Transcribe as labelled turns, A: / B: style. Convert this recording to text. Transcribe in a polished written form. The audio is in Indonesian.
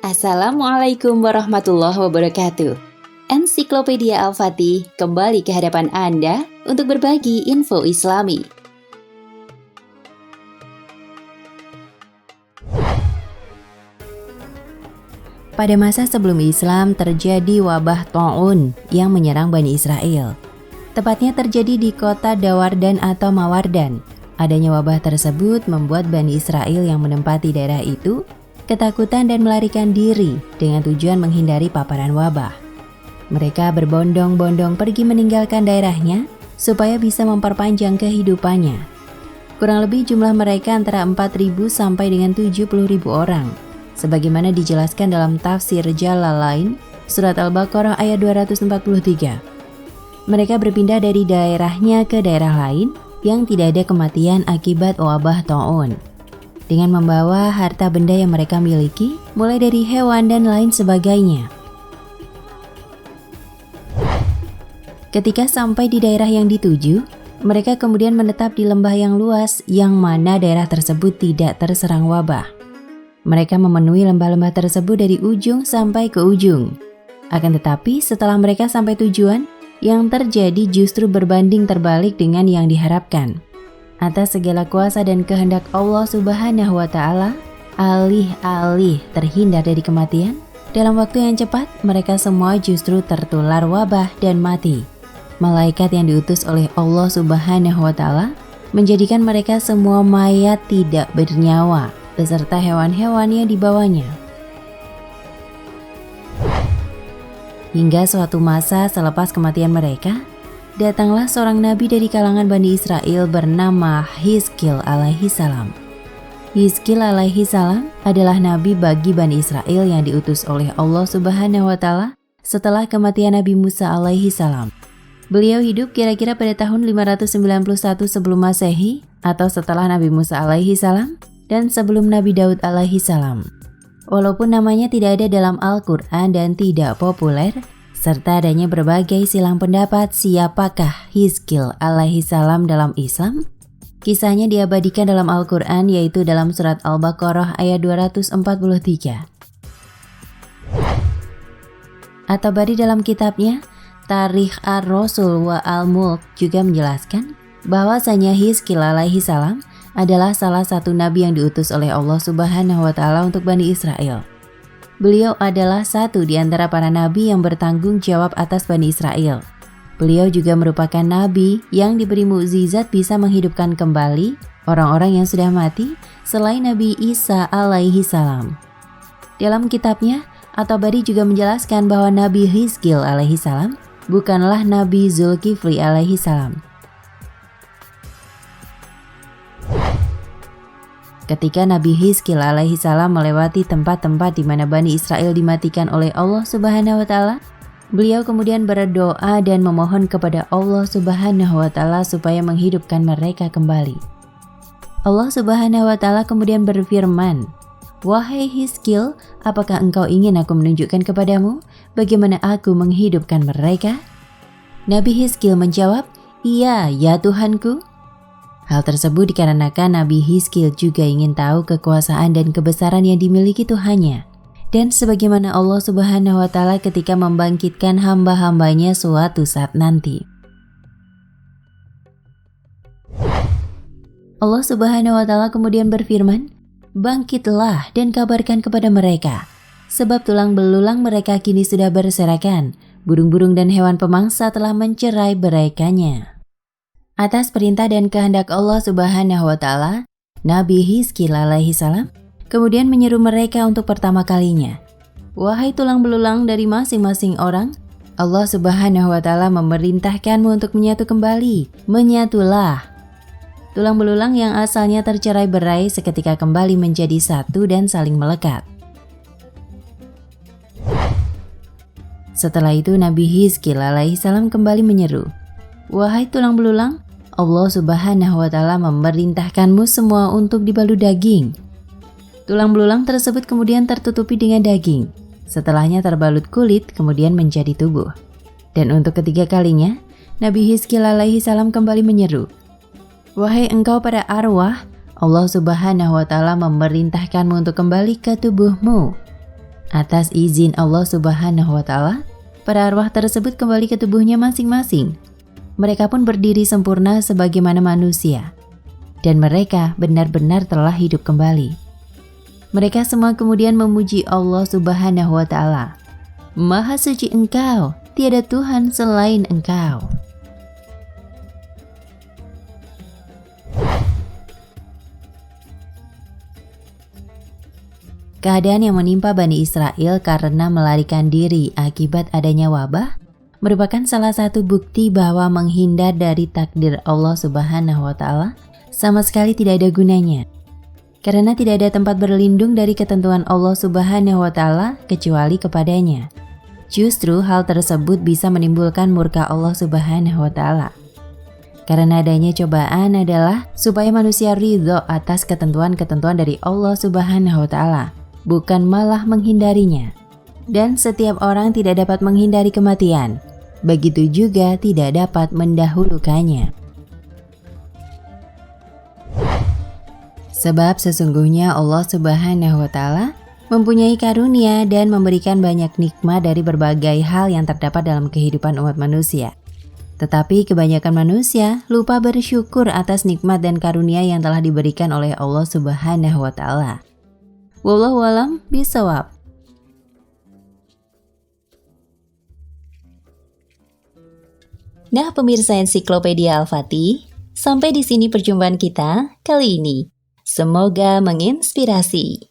A: Assalamualaikum warahmatullahi wabarakatuh. Ensiklopedia Al-Fatih kembali ke hadapan Anda untuk berbagi info Islami. Pada masa sebelum Islam terjadi wabah ta'un yang menyerang Bani Israel. Tepatnya terjadi di kota Dawardan atau Mawardan. Adanya wabah tersebut membuat Bani Israel yang menempati daerah itu ketakutan dan melarikan diri dengan tujuan menghindari paparan wabah. Mereka berbondong-bondong pergi meninggalkan daerahnya supaya bisa memperpanjang kehidupannya. Kurang lebih jumlah mereka antara 4.000 sampai dengan 70.000 orang. Sebagaimana dijelaskan dalam tafsir Jalalain, surat Al-Baqarah ayat 243. Mereka berpindah dari daerahnya ke daerah lain yang tidak ada kematian akibat wabah ta'un, dengan membawa harta benda yang mereka miliki, mulai dari hewan dan lain sebagainya. Ketika sampai di daerah yang dituju, mereka kemudian menetap di lembah yang luas yang mana daerah tersebut tidak terserang wabah. Mereka memenuhi lembah-lembah tersebut dari ujung sampai ke ujung. Akan tetapi setelah mereka sampai tujuan, yang terjadi justru berbanding terbalik dengan yang diharapkan. Atas segala kuasa dan kehendak Allah Subhanahu wa Ta'ala, alih-alih terhindar dari kematian, dalam waktu yang cepat mereka semua justru tertular wabah dan mati. Malaikat yang diutus oleh Allah Subhanahu wa Ta'ala menjadikan mereka semua mayat tidak bernyawa beserta hewan-hewan yang dibawanya. Hingga suatu masa selepas kematian mereka, datanglah seorang nabi dari kalangan Bani Israel bernama Hizkil alaihi salam. Hizkil alaihi salam adalah nabi bagi Bani Israel yang diutus oleh Allah Subhanahu wa Ta'ala setelah kematian Nabi Musa alaihi salam. Beliau hidup kira-kira pada tahun 591 sebelum Masehi atau setelah Nabi Musa alaihi salam dan sebelum Nabi Daud alaihi salam. Walaupun namanya tidak ada dalam Al-Quran dan tidak populer, serta adanya berbagai silang pendapat siapakah Hizkil alaihi salam dalam Islam, kisahnya diabadikan dalam Al-Quran yaitu dalam surat Al-Baqarah ayat 243. At-Tabari dalam kitabnya Tarikh Ar-Rasul wa Al-Mulk juga menjelaskan bahwasanya Hizkil alaihi salam adalah salah satu nabi yang diutus oleh Allah Subhanahu wa Ta'ala untuk Bani Israel. Beliau adalah satu di antara para nabi yang bertanggung jawab atas Bani Israel. Beliau juga merupakan nabi yang diberi mukjizat bisa menghidupkan kembali orang-orang yang sudah mati selain Nabi Isa alaihi salam. Dalam kitabnya, At-Tabari juga menjelaskan bahwa Nabi Hizkil alaihi salam bukanlah Nabi Zulkifli alaihi salam. Ketika Nabi Hizkil alaihi salam melewati tempat-tempat di mana Bani Israel dimatikan oleh Allah Subhanahu wa Ta'ala, beliau kemudian berdoa dan memohon kepada Allah Subhanahu wa Ta'ala supaya menghidupkan mereka kembali. Allah Subhanahu wa Ta'ala kemudian berfirman, "Wahai Hizkil, apakah engkau ingin aku menunjukkan kepadamu bagaimana aku menghidupkan mereka?" Nabi Hizkil menjawab, "Iya, ya Tuhanku." Hal tersebut dikarenakan Nabi Hizkil juga ingin tahu kekuasaan dan kebesaran yang dimiliki Tuhannya. Dan sebagaimana Allah Subhanahu wa Ta'ala ketika membangkitkan hamba-hambanya suatu saat nanti. Allah Subhanahu wa Ta'ala kemudian berfirman, "Bangkitlah dan kabarkan kepada mereka, sebab tulang belulang mereka kini sudah berserakan, burung-burung dan hewan pemangsa telah mencerai beraikannya." Atas perintah dan kehendak Allah Subhanahu wa Ta'ala, Nabi Hizkil alaihi salam kemudian menyeru mereka untuk pertama kalinya, "Wahai tulang belulang dari masing-masing orang, Allah Subhanahu wa Ta'ala memerintahkanmu untuk menyatu kembali. Menyatulah." Tulang belulang yang asalnya tercerai-berai seketika kembali menjadi satu dan saling melekat. Setelah itu Nabi Hizkil alaihi salam kembali menyeru, "Wahai tulang belulang, Allah Subhanahu wa Ta'ala memerintahkanmu semua untuk dibalut daging." Tulang belulang tersebut kemudian tertutupi dengan daging. Setelahnya terbalut kulit, kemudian menjadi tubuh. Dan untuk ketiga kalinya, Nabi Hizkil alaihi salam kembali menyeru, "Wahai engkau para arwah, Allah Subhanahu wa Ta'ala memerintahkanmu untuk kembali ke tubuhmu." Atas izin Allah Subhanahu wa Ta'ala, para arwah tersebut kembali ke tubuhnya masing-masing. Mereka pun berdiri sempurna sebagaimana manusia, dan mereka benar-benar telah hidup kembali. Mereka semua kemudian memuji Allah Subhanahu wa Ta'ala. Maha suci Engkau, tiada Tuhan selain Engkau. Keadaan yang menimpa Bani Israel karena melarikan diri akibat adanya wabah merupakan salah satu bukti bahwa menghindar dari takdir Allah Subhanahu wa Ta'ala sama sekali tidak ada gunanya. Karena tidak ada tempat berlindung dari ketentuan Allah Subhanahu wa Ta'ala kecuali kepadanya. Justru hal tersebut bisa menimbulkan murka Allah Subhanahu wa Ta'ala. Karena adanya cobaan adalah supaya manusia ridho atas ketentuan-ketentuan dari Allah Subhanahu wa Ta'ala, bukan malah menghindarinya. Dan setiap orang tidak dapat menghindari kematian, begitu juga tidak dapat mendahulukannya. Sebab sesungguhnya Allah Subhanahu wa Ta'ala mempunyai karunia dan memberikan banyak nikmat dari berbagai hal yang terdapat dalam kehidupan umat manusia. Tetapi kebanyakan manusia lupa bersyukur atas nikmat dan karunia yang telah diberikan oleh Allah Subhanahu wa Ta'ala. Wallahu a'lam bishawab. Nah, pemirsa Ensiklopedia Al-Fatih, sampai di sini perjumpaan kita kali ini. Semoga menginspirasi.